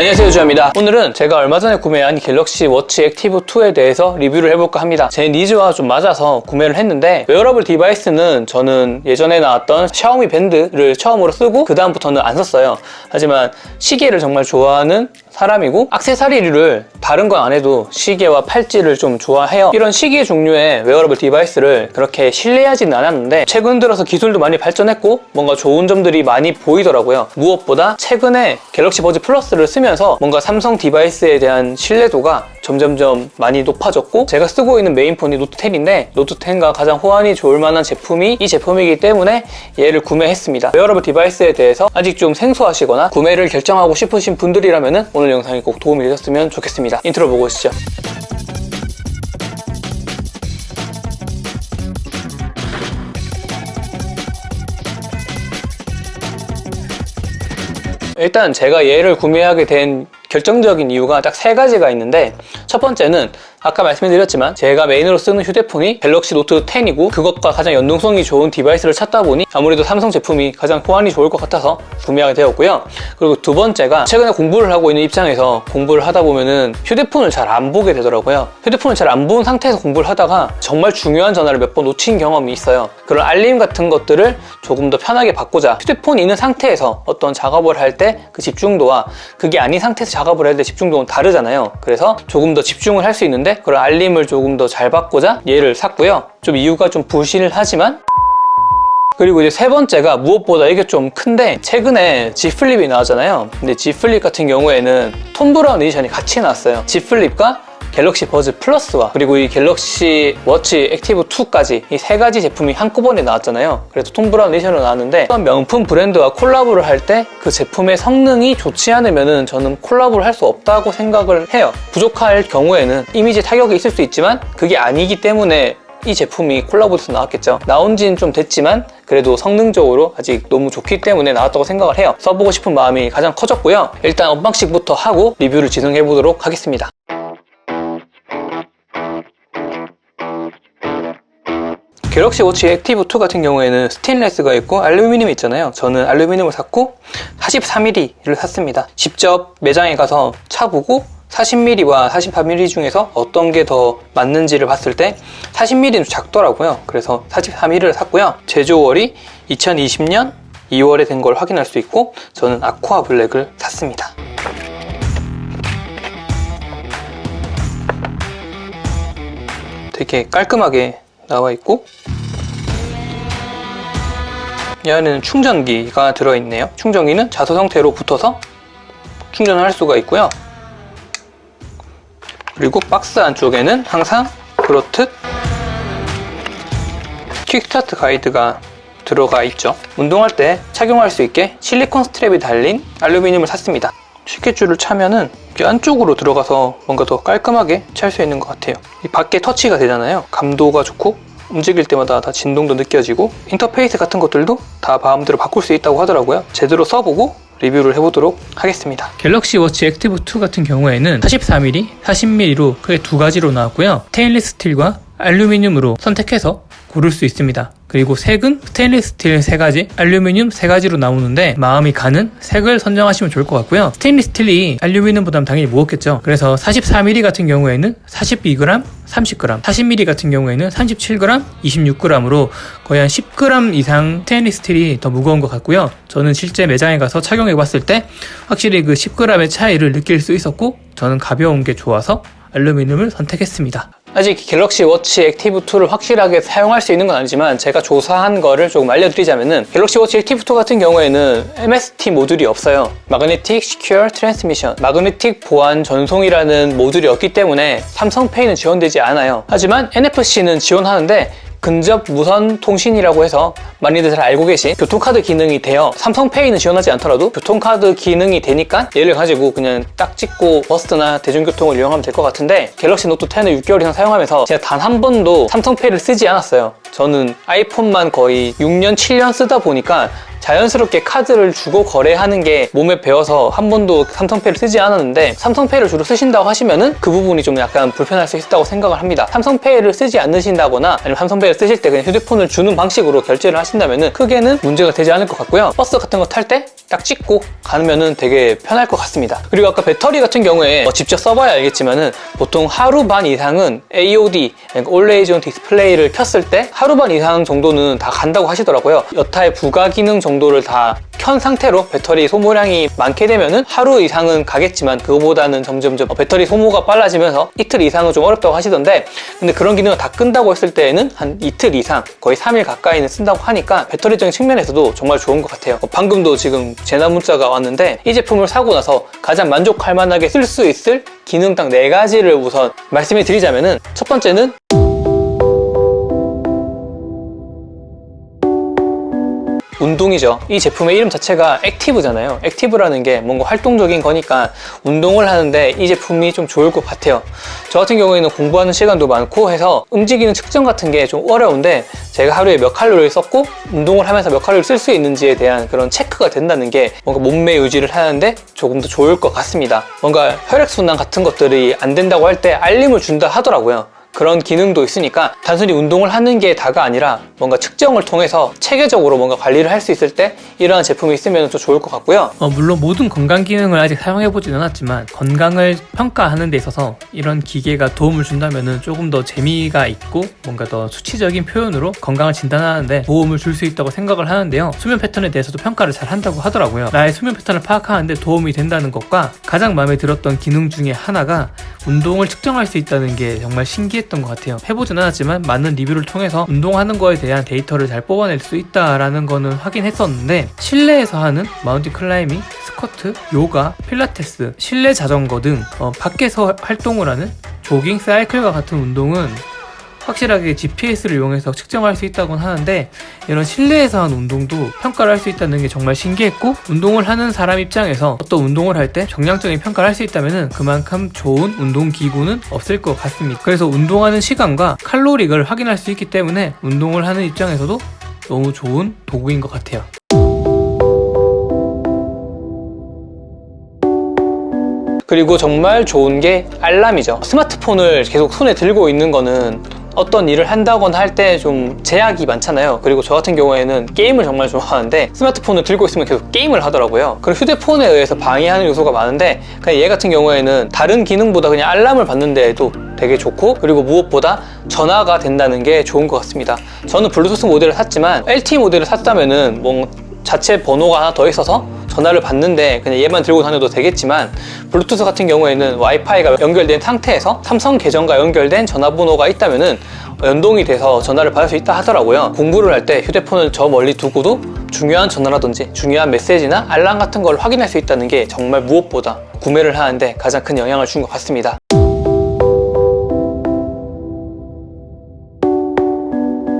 안녕하세요, 주현입니다. 오늘은 제가 얼마 전에 구매한 갤럭시 워치 액티브 2에 대해서 리뷰를 해볼까 합니다. 제 니즈와 좀 맞아서 구매를 했는데, 웨어러블 디바이스는 저는 예전에 나왔던 샤오미 밴드를 처음으로 쓰고 그 다음부터는 안 썼어요. 하지만 시계를 정말 좋아하는 사람이고, 액세서리를 다른 건 안 해도 시계와 팔찌를 좀 좋아해요. 이런 시계 종류의 웨어러블 디바이스를 그렇게 신뢰하지는 않았는데, 최근 들어서 기술도 많이 발전했고 뭔가 좋은 점들이 많이 보이더라고요. 무엇보다 최근에 갤럭시 버즈 플러스를 쓰면서 뭔가 삼성 디바이스에 대한 신뢰도가 점점점 많이 높아졌고, 제가 쓰고 있는 메인폰이 노트 10인데 노트 10과 가장 호환이 좋을 만한 제품이 이 제품이기 때문에 얘를 구매했습니다. 웨어러블 디바이스에 대해서 아직 좀 생소하시거나 구매를 결정하고 싶으신 분들이라면 오늘 영상이 꼭 도움이 되셨으면 좋겠습니다. 인트로 보고 오시죠. 일단 제가 얘를 구매하게 된 결정적인 이유가 딱 세 가지가 있는데, 첫 번째는 아까 말씀드렸지만 제가 메인으로 쓰는 휴대폰이 갤럭시 노트 10이고 그것과 가장 연동성이 좋은 디바이스를 찾다 보니 아무래도 삼성 제품이 가장 호환이 좋을 것 같아서 구매하게 되었고요. 그리고 두 번째가 최근에 공부를 하고 있는 입장에서 공부를 하다 보면은 휴대폰을 잘 안 보게 되더라고요. 휴대폰을 잘 안 본 상태에서 공부를 하다가 정말 중요한 전화를 몇 번 놓친 경험이 있어요. 그런 알림 같은 것들을 조금 더 편하게 받고자 휴대폰이 있는 상태에서 어떤 작업을 할 때 그 집중도와 그게 아닌 상태에서 작업을 할 때 집중도는 다르잖아요. 그래서 조금 더 집중을 할 수 있는데 그런 알림을 조금 더 잘 받고자 얘를 샀고요. 좀 이유가 좀 부실하지만, 그리고 이제 세 번째가 무엇보다 이게 좀 큰데, 최근에 Z 플립이 나왔잖아요. 근데 Z 플립 같은 경우에는 톰 브라운 에디션이 같이 나왔어요. Z 플립과 갤럭시 버즈 플러스와 그리고 이 갤럭시 워치 액티브 2까지 이 세 가지 제품이 한꺼번에 나왔잖아요. 그래서 톰 브라운 에디션으로 나왔는데, 어떤 명품 브랜드와 콜라보를 할 때 그 제품의 성능이 좋지 않으면은 저는 콜라보를 할 수 없다고 생각을 해요. 부족할 경우에는 이미지 타격이 있을 수 있지만 그게 아니기 때문에 이 제품이 콜라보돼서 나왔겠죠. 나온 지는 좀 됐지만 그래도 성능적으로 아직 너무 좋기 때문에 나왔다고 생각을 해요. 써보고 싶은 마음이 가장 커졌고요. 일단 언박싱부터 하고 리뷰를 진행해 보도록 하겠습니다. 갤럭시 워치 액티브 2 같은 경우에는 스테인레스가 있고 알루미늄이 있잖아요. 저는 알루미늄을 샀고 43mm를 샀습니다. 직접 매장에 가서 차보고 40mm와 48mm 중에서 어떤 게 더 맞는지를 봤을 때 40mm는 작더라고요. 그래서 43mm를 샀고요. 제조월이 2020년 2월에 된 걸 확인할 수 있고, 저는 아쿠아 블랙을 샀습니다. 되게 깔끔하게 나와 있고, 이 안에는 충전기가 들어있네요. 충전기는 자소 상태로 붙어서 충전을 할 수가 있고요. 그리고 박스 안쪽에는 항상 그렇듯 퀵스타트 가이드가 들어가 있죠. 운동할 때 착용할 수 있게 실리콘 스트랩이 달린 알루미늄을 샀습니다. 실켓줄을 차면은 이렇게 안쪽으로 들어가서 뭔가 더 깔끔하게 찰 수 있는 것 같아요. 이 밖에 터치가 되잖아요. 감도가 좋고 움직일 때마다 다 진동도 느껴지고, 인터페이스 같은 것들도 다 마음대로 바꿀 수 있다고 하더라고요. 제대로 써보고 리뷰를 해보도록 하겠습니다. 갤럭시 워치 액티브 2 같은 경우에는 44mm, 40mm로 크게 두 가지로 나왔고요. 스테인리스 스틸과 알루미늄으로 선택해서 고를 수 있습니다. 그리고 색은 스테인리스 스틸 3가지, 알루미늄 3가지로 나오는데 마음이 가는 색을 선정하시면 좋을 것 같고요. 스테인리스 스틸이 알루미늄보다는 당연히 무겁겠죠. 그래서 44mm 같은 경우에는 42g, 30g, 40mm 같은 경우에는 37g, 26g으로 거의 한 10g 이상 스테인리스 스틸이 더 무거운 것 같고요. 저는 실제 매장에 가서 착용해 봤을 때 확실히 그 10g의 차이를 느낄 수 있었고, 저는 가벼운 게 좋아서 알루미늄을 선택했습니다. 아직 갤럭시 워치 액티브 2를 확실하게 사용할 수 있는 건 아니지만 제가 조사한 거를 조금 알려드리자면은, 갤럭시 워치 액티브 2 같은 경우에는 MST 모듈이 없어요. Magnetic Secure Transmission, 마그네틱 보안 전송이라는 모듈이 없기 때문에 삼성페이는 지원되지 않아요. 하지만 NFC는 지원하는데 근접 무선 통신이라고 해서 많이들 잘 알고 계신 교통카드 기능이 돼요. 삼성페이는 지원하지 않더라도 교통카드 기능이 되니까 얘를 가지고 그냥 딱 찍고 버스나 대중교통을 이용하면 될 것 같은데, 갤럭시 노트 10을 6개월 이상 사용하면서 제가 단 한 번도 삼성페이를 쓰지 않았어요. 저는 아이폰만 거의 6년, 7년 쓰다 보니까 자연스럽게 카드를 주고 거래하는 게 몸에 배어서 한 번도 삼성페이를 쓰지 않았는데, 삼성페이를 주로 쓰신다고 하시면은 그 부분이 좀 약간 불편할 수 있다고 생각을 합니다. 삼성페이를 쓰지 않으신다거나 아니면 삼성페이를 쓰실 때 그냥 휴대폰을 주는 방식으로 결제를 하신다면은 크게는 문제가 되지 않을 것 같고요. 버스 같은 거 탈 때 딱 찍고 가면은 되게 편할 것 같습니다. 그리고 아까 배터리 같은 경우에 직접 써봐야 알겠지만은 보통 하루 반 이상은 AOD, Always on Display를 켰을 때 하루 반 이상 정도는 다 간다고 하시더라고요. 여타의 부가 기능 정도를 다 켠 상태로 배터리 소모량이 많게 되면은 하루 이상은 가겠지만, 그거보다는 점점점 배터리 소모가 빨라지면서 이틀 이상은 좀 어렵다고 하시던데, 근데 그런 기능을 다 끈다고 했을 때에는 한 이틀 이상, 거의 3일 가까이는 쓴다고 하니까 배터리적인 측면에서도 정말 좋은 것 같아요. 방금도 지금 재난 문자가 왔는데, 이 제품을 사고 나서 가장 만족할 만하게 쓸 수 있을 기능 딱 4가지를 우선 말씀해 드리자면은, 첫 번째는 운동이죠. 이 제품의 이름 자체가 액티브잖아요. 액티브라는 게 뭔가 활동적인 거니까 운동을 하는데 이 제품이 좀 좋을 것 같아요. 저 같은 경우에는 공부하는 시간도 많고 해서 움직이는 측정 같은 게 좀 어려운데, 제가 하루에 몇 칼로리를 썼고 운동을 하면서 몇 칼로리를 쓸 수 있는지에 대한 그런 체크가 된다는 게 뭔가 몸매 유지를 하는데 조금 더 좋을 것 같습니다. 뭔가 혈액순환 같은 것들이 안 된다고 할 때 알림을 준다 하더라고요. 그런 기능도 있으니까 단순히 운동을 하는 게 다가 아니라 뭔가 측정을 통해서 체계적으로 뭔가 관리를 할 수 있을 때 이러한 제품이 있으면 좀 좋을 것 같고요. 물론 모든 건강 기능을 아직 사용해보진 않았지만, 건강을 평가하는 데 있어서 이런 기계가 도움을 준다면 조금 더 재미가 있고 뭔가 더 수치적인 표현으로 건강을 진단하는데 도움을 줄 수 있다고 생각을 하는데요. 수면 패턴에 대해서도 평가를 잘 한다고 하더라고요. 나의 수면 패턴을 파악하는데 도움이 된다는 것과, 가장 마음에 들었던 기능 중에 하나가 운동을 측정할 수 있다는 게 정말 신기했던 것 같아요. 해보진 않았지만 많은 리뷰를 통해서 운동하는 거에 대한 데이터를 잘 뽑아낼 수 있다라는 거는 확인했었는데, 실내에서 하는 마운틴 클라이밍, 스쿼트, 요가, 필라테스, 실내 자전거 등 밖에서 활동을 하는 조깅, 사이클과 같은 운동은 확실하게 GPS를 이용해서 측정할 수 있다곤 하는데, 이런 실내에서 하는 운동도 평가를 할 수 있다는 게 정말 신기했고, 운동을 하는 사람 입장에서 어떤 운동을 할 때 정량적인 평가를 할 수 있다면 그만큼 좋은 운동기구는 없을 것 같습니다. 그래서 운동하는 시간과 칼로리를 확인할 수 있기 때문에 운동을 하는 입장에서도 너무 좋은 도구인 것 같아요. 그리고 정말 좋은 게 알람이죠. 스마트폰을 계속 손에 들고 있는 거는 어떤 일을 한다거나 할 때 좀 제약이 많잖아요. 그리고 저 같은 경우에는 게임을 정말 좋아하는데 스마트폰을 들고 있으면 계속 게임을 하더라고요. 그리고 휴대폰에 의해서 방해하는 요소가 많은데, 그냥 얘 같은 경우에는 다른 기능보다 그냥 알람을 받는 데에도 되게 좋고, 그리고 무엇보다 전화가 된다는 게 좋은 것 같습니다. 저는 블루투스 모델을 샀지만 LTE 모델을 샀다면은 뭐 자체 번호가 하나 더 있어서 전화를 받는데 그냥 얘만 들고 다녀도 되겠지만, 블루투스 같은 경우에는 와이파이가 연결된 상태에서 삼성 계정과 연결된 전화번호가 있다면은 연동이 돼서 전화를 받을 수 있다 하더라고요. 공부를 할 때 휴대폰을 저 멀리 두고도 중요한 전화라든지 중요한 메시지나 알람 같은 걸 확인할 수 있다는 게 정말 무엇보다 구매를 하는데 가장 큰 영향을 준 것 같습니다.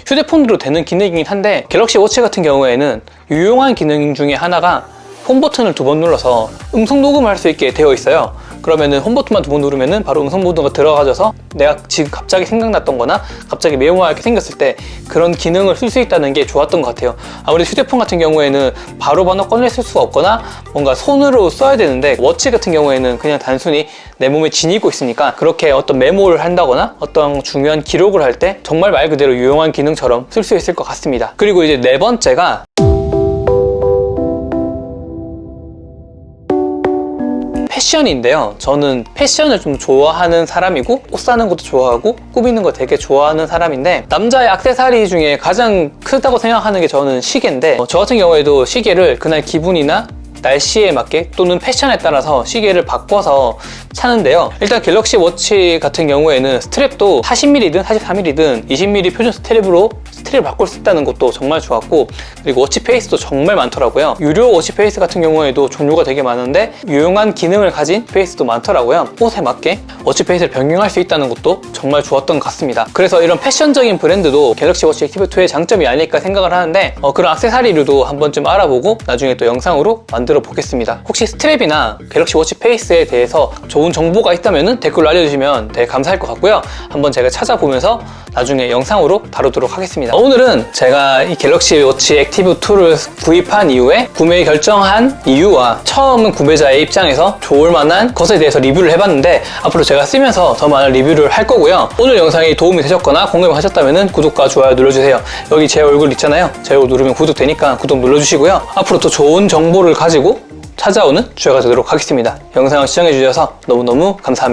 휴대폰으로 되는 기능이긴 한데, 갤럭시 워치 같은 경우에는 유용한 기능 중에 하나가 홈 버튼을 2번 눌러서 음성 녹음을 할 수 있게 되어 있어요. 그러면은 홈 버튼만 2번 누르면은 바로 음성 모드가 들어가져서 내가 지금 갑자기 생각났던 거나 갑자기 메모하게 생겼을 때 그런 기능을 쓸 수 있다는 게 좋았던 것 같아요. 아무래도 휴대폰 같은 경우에는 바로 꺼내 쓸 수가 없거나 뭔가 손으로 써야 되는데, 워치 같은 경우에는 그냥 단순히 내 몸에 지니고 있으니까 그렇게 어떤 메모를 한다거나 어떤 중요한 기록을 할 때 정말 말 그대로 유용한 기능처럼 쓸 수 있을 것 같습니다. 그리고 이제 4번째가 패션인데요. 저는 패션을 좀 좋아하는 사람이고, 옷 사는 것도 좋아하고 꾸미는 거 되게 좋아하는 사람인데, 남자의 액세서리 중에 가장 크다고 생각하는 게 저는 시계인데, 저 같은 경우에도 시계를 그날 기분이나 날씨에 맞게 또는 패션에 따라서 시계를 바꿔서 차는데요. 일단 갤럭시 워치 같은 경우에는 스트랩도 40mm든 43mm 든 20mm 표준 스트랩으로 스트랩을 바꿀 수 있다는 것도 정말 좋았고, 그리고 워치 페이스도 정말 많더라고요. 유료 워치 페이스 같은 경우에도 종류가 되게 많은데 유용한 기능을 가진 페이스도 많더라고요. 옷에 맞게 워치 페이스를 변경할 수 있다는 것도 정말 좋았던 것 같습니다. 그래서 이런 패션적인 브랜드도 갤럭시 워치 액티브2의 장점이 아닐까 생각을 하는데, 그런 액세서리류도 한 번쯤 알아보고 나중에 또 영상으로 만들어 보겠습니다. 혹시 스트랩이나 갤럭시 워치 페이스에 대해서 좋은 정보가 있다면 댓글로 알려주시면 되게 감사할 것 같고요. 한번 제가 찾아보면서 나중에 영상으로 다루도록 하겠습니다. 오늘은 제가 이 갤럭시 워치 액티브 2를 구입한 이후에 구매 결정한 이유와 처음 구매자의 입장에서 좋을 만한 것에 대해서 리뷰를 해봤는데 앞으로 제가 쓰면서 더 많은 리뷰를 할 거고요. 오늘 영상이 도움이 되셨거나 공감하셨다면 구독과 좋아요 눌러주세요. 여기 제 얼굴 있잖아요. 제 얼굴 누르면 구독 되니까 구독 눌러주시고요. 앞으로 더 좋은 정보를 가지고 찾아오는 주야가 되도록 하겠습니다. 영상을 시청해주셔서 너무너무 감사합니다.